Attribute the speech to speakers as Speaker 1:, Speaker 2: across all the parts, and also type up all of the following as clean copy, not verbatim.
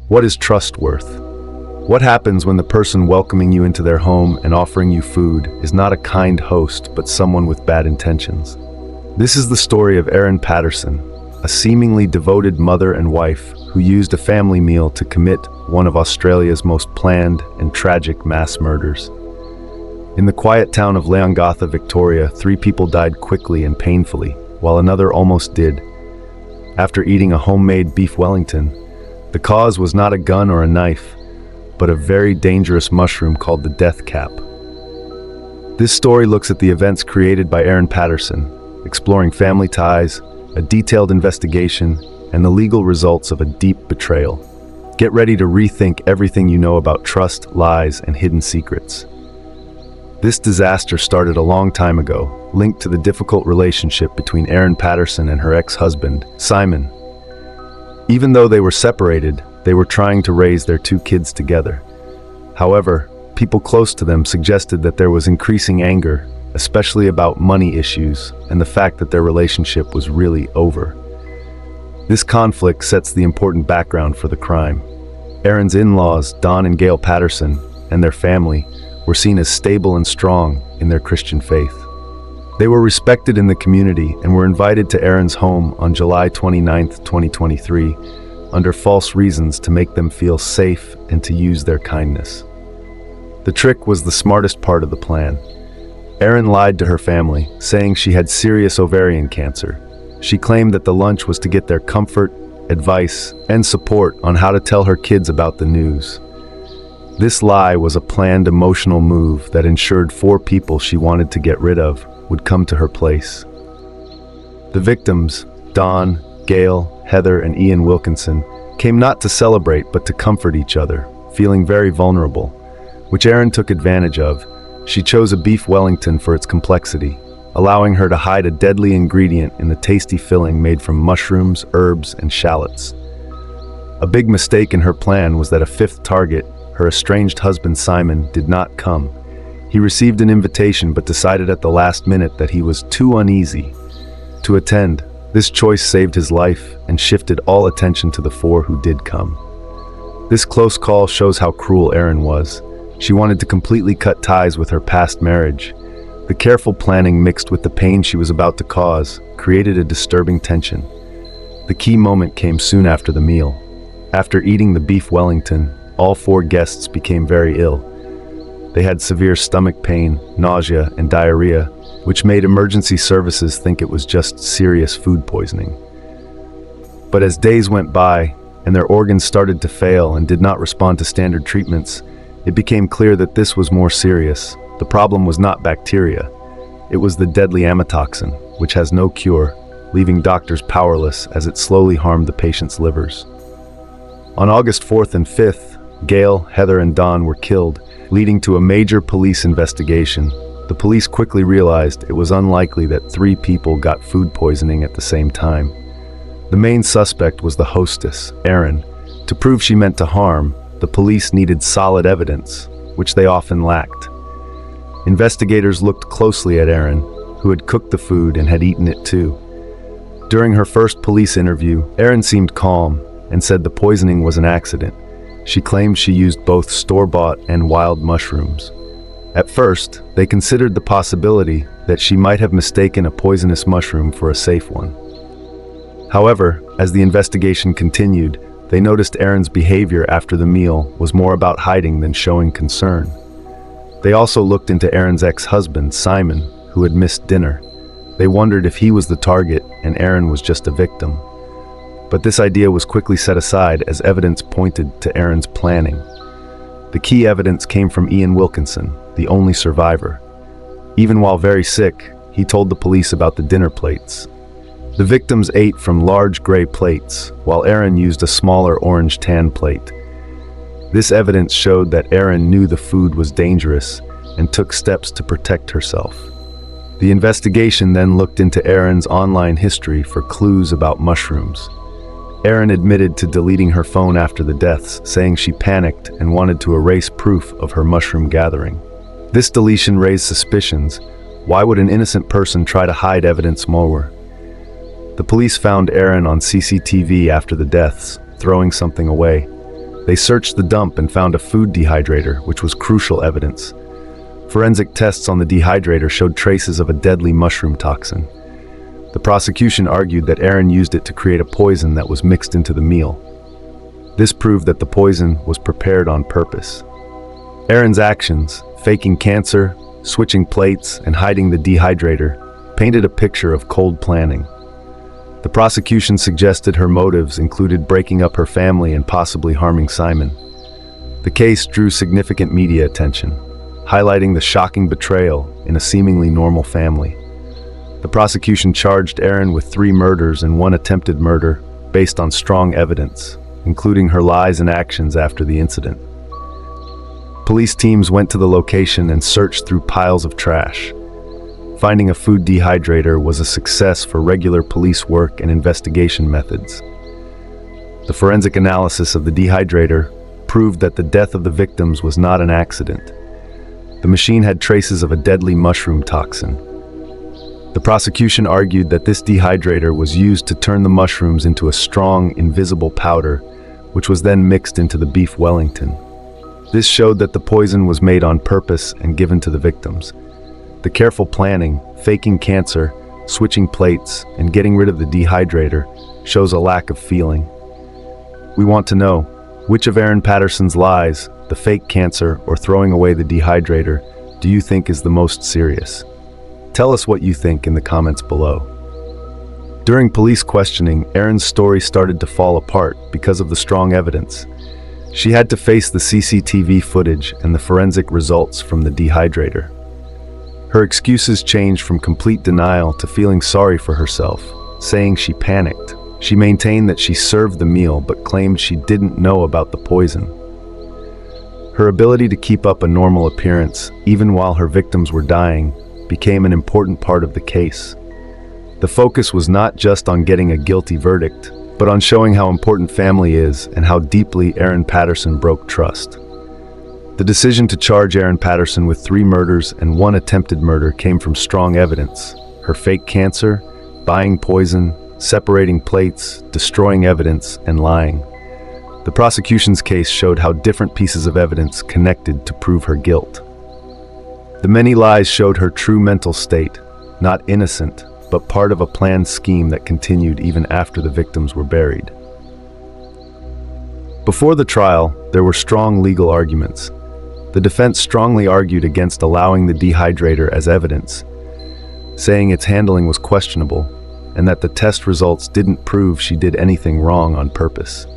Speaker 1: What is trust worth? What happens when the person welcoming you into their home and offering you food is not a kind host, but someone with bad intentions? This is the story of Erin Patterson, a seemingly devoted mother and wife who used a family meal to commit one of Australia's most planned and tragic mass murders. In the quiet town of Leongatha, Victoria, 3 people died quickly and painfully, while another almost did. After eating a homemade beef Wellington, the cause was not a gun or a knife, but a very dangerous mushroom called the death cap. This story looks at the events created by Erin Patterson, exploring family ties, a detailed investigation, and the legal results of a deep betrayal. Get ready to rethink everything you know about trust, lies, and hidden secrets. This disaster started a long time ago, linked to the difficult relationship between Erin Patterson and her ex-husband, Simon. Even though they were separated, they were trying to raise their 2 kids together. However, people close to them suggested that there was increasing anger, especially about money issues and the fact that their relationship was really over. This conflict sets the important background for the crime. Erin's in-laws, Don and Gail Patterson, and their family were seen as stable and strong in their Christian faith. They were respected in the community and were invited to Erin's home on July 29, 2023, under false reasons to make them feel safe and to use their kindness. The trick was the smartest part of the plan. Erin lied to her family, saying she had serious ovarian cancer. She claimed that the lunch was to get their comfort, advice, and support on how to tell her kids about the news. This lie was a planned emotional move that ensured 4 people she wanted to get rid of would come to her place. The victims, Don, Gail, Heather, and Ian Wilkinson, came not to celebrate but to comfort each other, feeling very vulnerable, which Erin took advantage of. She chose a beef Wellington for its complexity, allowing her to hide a deadly ingredient in the tasty filling made from mushrooms, herbs, and shallots. A big mistake in her plan was that a 5th target, her estranged husband Simon, did not come. He received an invitation but decided at the last minute that he was too uneasy to attend. This choice saved his life and shifted all attention to the 4 who did come. This close call shows how cruel Erin was. She wanted to completely cut ties with her past marriage. The careful planning mixed with the pain she was about to cause created a disturbing tension. The key moment came soon after the meal. After eating the beef Wellington, all 4 guests became very ill. They had severe stomach pain, nausea, and diarrhea, which made emergency services think it was just serious food poisoning. But as days went by and their organs started to fail and did not respond to standard treatments, it became clear that this was more serious. The problem was not bacteria. It was the deadly amatoxin, which has no cure, leaving doctors powerless as it slowly harmed the patient's livers. On August 4th and 5th, Gail, Heather, and Don were killed, leading to a major police investigation. The police quickly realized it was unlikely that 3 people got food poisoning at the same time. The main suspect was the hostess, Erin. To prove she meant to harm, the police needed solid evidence, which they often lacked. Investigators looked closely at Erin, who had cooked the food and had eaten it too. During her first police interview, Erin seemed calm and said the poisoning was an accident. She claimed she used both store-bought and wild mushrooms. At first, they considered the possibility that she might have mistaken a poisonous mushroom for a safe one. However, as the investigation continued, they noticed Erin's behavior after the meal was more about hiding than showing concern. They also looked into Erin's ex-husband, Simon, who had missed dinner. They wondered if he was the target and Erin was just a victim. But this idea was quickly set aside as evidence pointed to Erin's planning. The key evidence came from Ian Wilkinson, the only survivor. Even while very sick, he told the police about the dinner plates. The victims ate from large gray plates, while Erin used a smaller orange tan plate. This evidence showed that Erin knew the food was dangerous and took steps to protect herself. The investigation then looked into Erin's online history for clues about mushrooms. Erin admitted to deleting her phone after the deaths, saying she panicked and wanted to erase proof of her mushroom gathering. This deletion raised suspicions. Why would an innocent person try to hide evidence more? The police found Erin on CCTV after the deaths, throwing something away. They searched the dump and found a food dehydrator, which was crucial evidence. Forensic tests on the dehydrator showed traces of a deadly mushroom toxin. The prosecution argued that Aaron used it to create a poison that was mixed into the meal. This proved that the poison was prepared on purpose. Aaron's actions, faking cancer, switching plates, and hiding the dehydrator, painted a picture of cold planning. The prosecution suggested her motives included breaking up her family and possibly harming Simon. The case drew significant media attention, highlighting the shocking betrayal in a seemingly normal family. The prosecution charged Aaron with 3 murders and 1 attempted murder based on strong evidence, including her lies and actions after the incident. Police teams went to the location and searched through piles of trash. Finding a food dehydrator was a success for regular police work and investigation methods. The forensic analysis of the dehydrator proved that the death of the victims was not an accident. The machine had traces of a deadly mushroom toxin. The prosecution argued that this dehydrator was used to turn the mushrooms into a strong, invisible powder, which was then mixed into the beef Wellington. This showed that the poison was made on purpose and given to the victims. The careful planning, faking cancer, switching plates, and getting rid of the dehydrator shows a lack of feeling. We want to know, which of Aaron Patterson's lies, the fake cancer or throwing away the dehydrator, do you think is the most serious? Tell us what you think in the comments below. During police questioning, Aaron's story started to fall apart because of the strong evidence. She had to face the CCTV footage and the forensic results from the dehydrator. Her excuses changed from complete denial to feeling sorry for herself, saying she panicked. She maintained that she served the meal but claimed she didn't know about the poison. Her ability to keep up a normal appearance, even while her victims were dying, became an important part of the case. The focus was not just on getting a guilty verdict, but on showing how important family is and how deeply Aaron Patterson broke trust. The decision to charge Aaron Patterson with 3 murders and 1 attempted murder came from strong evidence: her fake cancer, buying poison, separating plates, destroying evidence, and lying. The prosecution's case showed how different pieces of evidence connected to prove her guilt. The many lies showed her true mental state, not innocent, but part of a planned scheme that continued even after the victims were buried. Before the trial, there were strong legal arguments. The defense strongly argued against allowing the dehydrator as evidence, saying its handling was questionable and that the test results didn't prove she did anything wrong on purpose.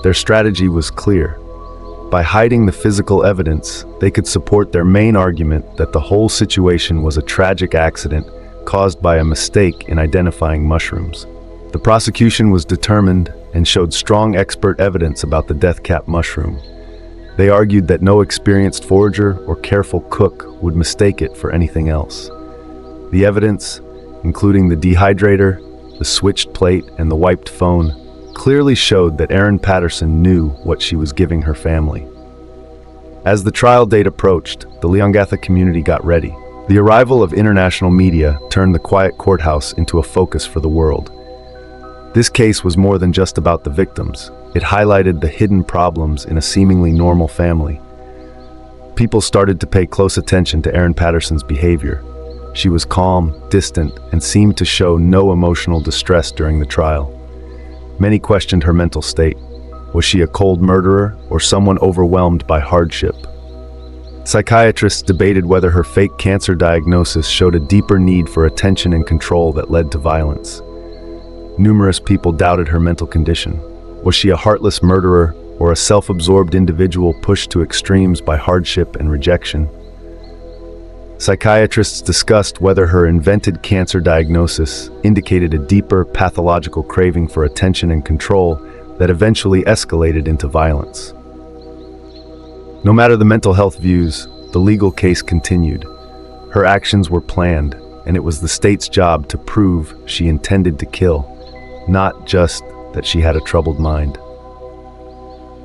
Speaker 1: Their strategy was clear. By hiding the physical evidence, they could support their main argument that the whole situation was a tragic accident caused by a mistake in identifying mushrooms. The prosecution was determined and showed strong expert evidence about the death cap mushroom. They argued that no experienced forager or careful cook would mistake it for anything else. The evidence, including the dehydrator, the switched plate, and the wiped phone, clearly showed that Aaron Patterson knew what she was giving her family. As the trial date approached, the Leongatha community got ready. The arrival of international media turned the quiet courthouse into a focus for the world. This case was more than just about the victims. It highlighted the hidden problems in a seemingly normal family. People started to pay close attention to Aaron Patterson's behavior. She was calm, distant, and seemed to show no emotional distress during the trial. Many questioned her mental state. Was she a cold murderer or someone overwhelmed by hardship? Psychiatrists debated whether her fake cancer diagnosis showed a deeper need for attention and control that led to violence. Numerous people doubted her mental condition. Was she a heartless murderer or a self-absorbed individual pushed to extremes by hardship and rejection? Psychiatrists discussed whether her invented cancer diagnosis indicated a deeper pathological craving for attention and control that eventually escalated into violence. No matter the mental health views, the legal case continued. Her actions were planned, and it was the state's job to prove she intended to kill, not just that she had a troubled mind.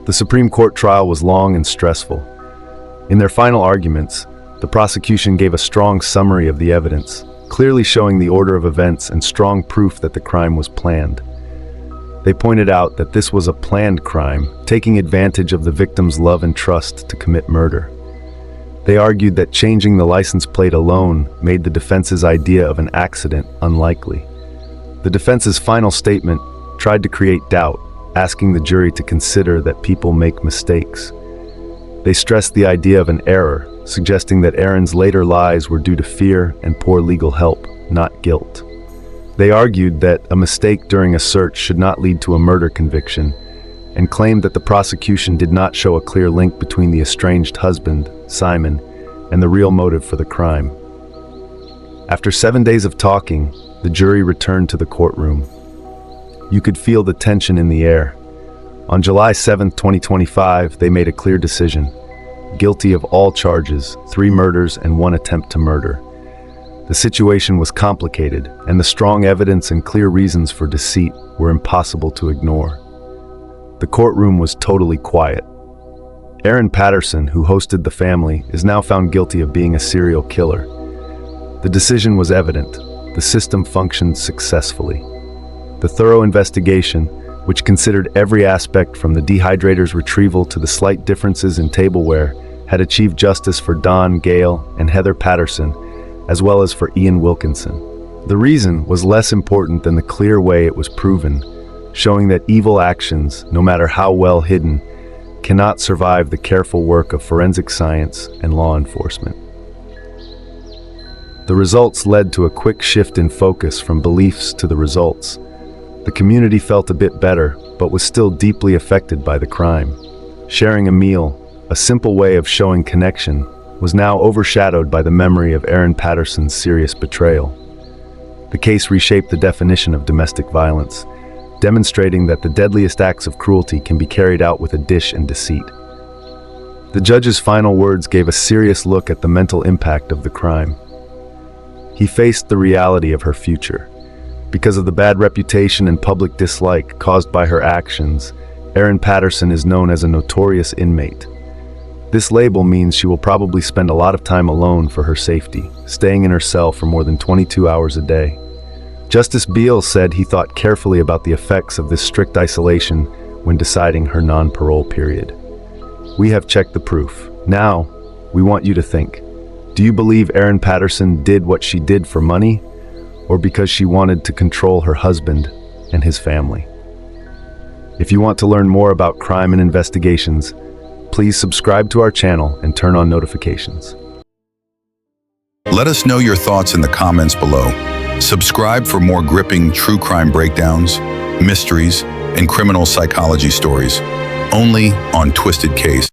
Speaker 1: The Supreme Court trial was long and stressful. In their final arguments, the prosecution gave a strong summary of the evidence, clearly showing the order of events and strong proof that the crime was planned. They pointed out that this was a planned crime, taking advantage of the victim's love and trust to commit murder. They argued that changing the license plate alone made the defense's idea of an accident unlikely. The defense's final statement tried to create doubt, asking the jury to consider that people make mistakes. They stressed the idea of an error, suggesting that Aaron's later lies were due to fear and poor legal help, not guilt. They argued that a mistake during a search should not lead to a murder conviction, and claimed that the prosecution did not show a clear link between the estranged husband, Simon, and the real motive for the crime. After 7 days of talking, the jury returned to the courtroom. You could feel the tension in the air. On July 7, 2025, they made a clear decision. Guilty of all charges, 3 murders and 1 attempt to murder. The situation was complicated, and the strong evidence and clear reasons for deceit were impossible to ignore. The courtroom was totally quiet. Aaron Patterson, who hosted the family, is now found guilty of being a serial killer. The decision was evident. The system functioned successfully. The thorough investigation, which considered every aspect from the dehydrator's retrieval to the slight differences in tableware, had achieved justice for Don, Gale, and Heather Patterson, as well as for Ian Wilkinson. The reason was less important than the clear way it was proven, showing that evil actions, no matter how well hidden, cannot survive the careful work of forensic science and law enforcement. The results led to a quick shift in focus from beliefs to the results. The community felt a bit better, but was still deeply affected by the crime. Sharing a meal, a simple way of showing connection, was now overshadowed by the memory of Aaron Patterson's serious betrayal. The case reshaped the definition of domestic violence, demonstrating that the deadliest acts of cruelty can be carried out with a dish and deceit. The judge's final words gave a serious look at the mental impact of the crime. He faced the reality of her future. Because of the bad reputation and public dislike caused by her actions, Aaron Patterson is known as a notorious inmate. This label means she will probably spend a lot of time alone for her safety, staying in her cell for more than 22 hours a day. Justice Beal said he thought carefully about the effects of this strict isolation when deciding her non-parole period. We have checked the proof. Now, we want you to think. Do you believe Aaron Patterson did what she did for money, or because she wanted to control her husband and his family? If you want to learn more about crime and investigations, please subscribe to our channel and turn on notifications.
Speaker 2: Let us know your thoughts in the comments below. Subscribe for more gripping true crime breakdowns, mysteries, and criminal psychology stories, only on Twisted Case.